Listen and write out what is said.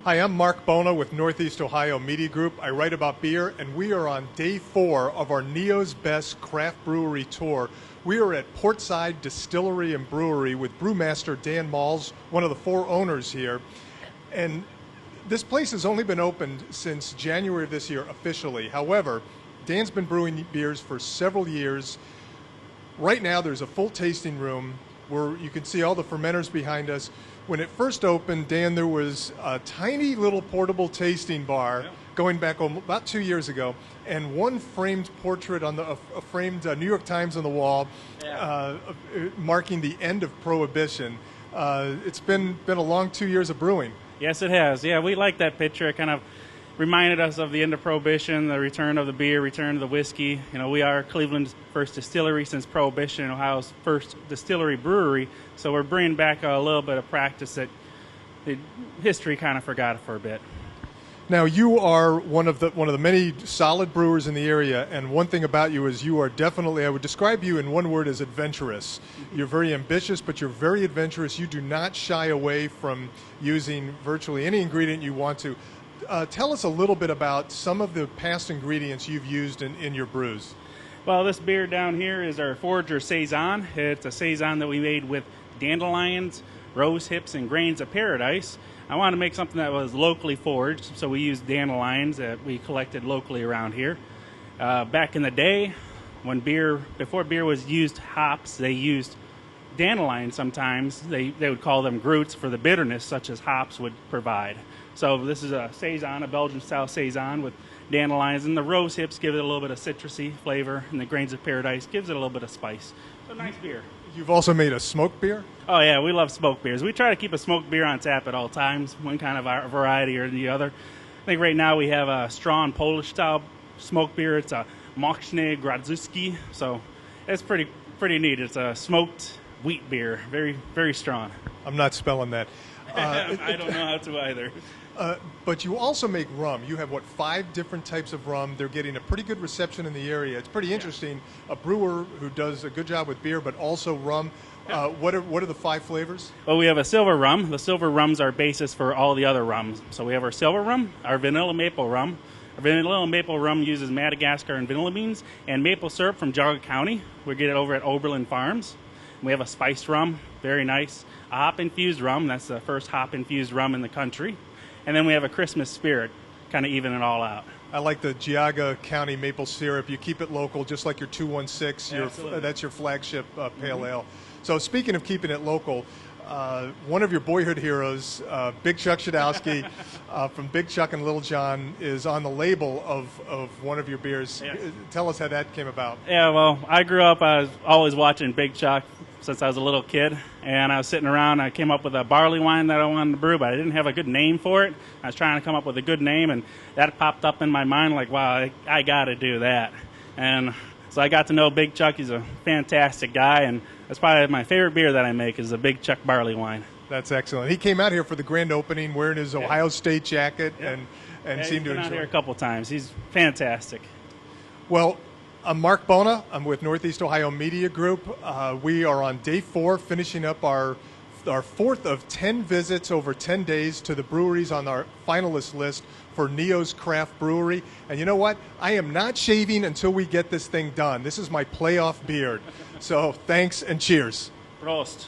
Hi, I'm Marc Bona with Northeast Ohio Media Group. I write about beer, and we are on day 4 of our Neo's Best Craft Brewery tour. We are at Portside Distillery and Brewery with brewmaster Dan Malls, one of the 4 owners here. And this place has only been opened since January of this year officially. However, Dan's been brewing beers for several years. Right now there's a full tasting room where you can see all the fermenters behind us. When it first opened, Dan, there was a tiny little portable tasting bar going back about 2 years ago, and one framed portrait on a framed New York Times on the wall, marking the end of Prohibition. It's been a long 2 years of brewing. Yes, it has. Yeah, we like that picture. It kind of reminded us of the end of Prohibition, the return of the beer, return of the whiskey. You know, we are Cleveland's first distillery since Prohibition, and Ohio's first distillery brewery. So we're bringing back a little bit of practice that history kind of forgot for a bit. Now, you are one of the many solid brewers in the area, and one thing about you is you are definitely, I would describe you in one word as adventurous. You're very ambitious, but you're very adventurous. You do not shy away from using virtually any ingredient you want to. Tell us a little bit about some of the past ingredients you've used in your brews. Well, this beer down here is our Forager Saison. It's a Saison that we made with dandelions, rose hips, and grains of paradise. I wanted to make something that was locally foraged, so we used dandelions that we collected locally around here. Back in the day, before beer was used hops, they used dandelions sometimes. They would call them groots for the bitterness, such as hops would provide. So this is a Saison, a Belgian-style Saison with dandelions, and the rose hips give it a little bit of citrusy flavor, and the grains of paradise gives it a little bit of spice. So nice beer. You've also made a smoked beer? Oh yeah, we love smoked beers. We try to keep a smoked beer on tap at all times, one kind of variety or the other. I think right now we have a strong Polish-style smoked beer. It's a Moczny Grodziskie, so it's pretty neat. It's a smoked wheat beer, very, very strong. I'm not spelling that. I don't know how to either. But you also make rum. You have, 5 different types of rum. They're getting a pretty good reception in the area. It's pretty interesting. A brewer who does a good job with beer, but also rum. What are the 5 flavors? Well, we have a silver rum. The silver rum's our basis for all the other rums. So we have our silver rum, our vanilla maple rum. Our vanilla maple rum uses Madagascar and vanilla beans and maple syrup from Geauga County. We get it over at Oberlin Farms. We have a spiced rum, very nice. A hop-infused rum. That's the first hop-infused rum in the country. And then we have a Christmas spirit, kind of even it all out. I like the Geauga County maple syrup. You keep it local, just like your 216. That's your flagship pale ale. So speaking of keeping it local, one of your boyhood heroes, Big Chuck Shadowski from Big Chuck and Little John, is on the label of one of your beers. Yes. Tell us how that came about. Yeah, well, I grew up, I was always watching Big Chuck since I was a little kid, and I was sitting around, I came up with a barley wine that I wanted to brew, but I didn't have a good name for it. I was trying to come up with a good name, and that popped up in my mind like, wow, I got to do that. And so I got to know Big Chuck. He's a fantastic guy, and that's probably my favorite beer that I make is the Big Chuck barley wine. That's excellent. He came out here for the grand opening wearing his Ohio State jacket and seemed to enjoy it. He's been out here a couple times. He's fantastic. Well, I'm Marc Bona. I'm with Northeast Ohio Media Group. We are on day 4, finishing up our 4th of 10 visits over 10 days to the breweries on our finalist list for Neo's Craft Brewery. And you know what? I am not shaving until we get this thing done. This is my playoff beard. So thanks and cheers. Prost.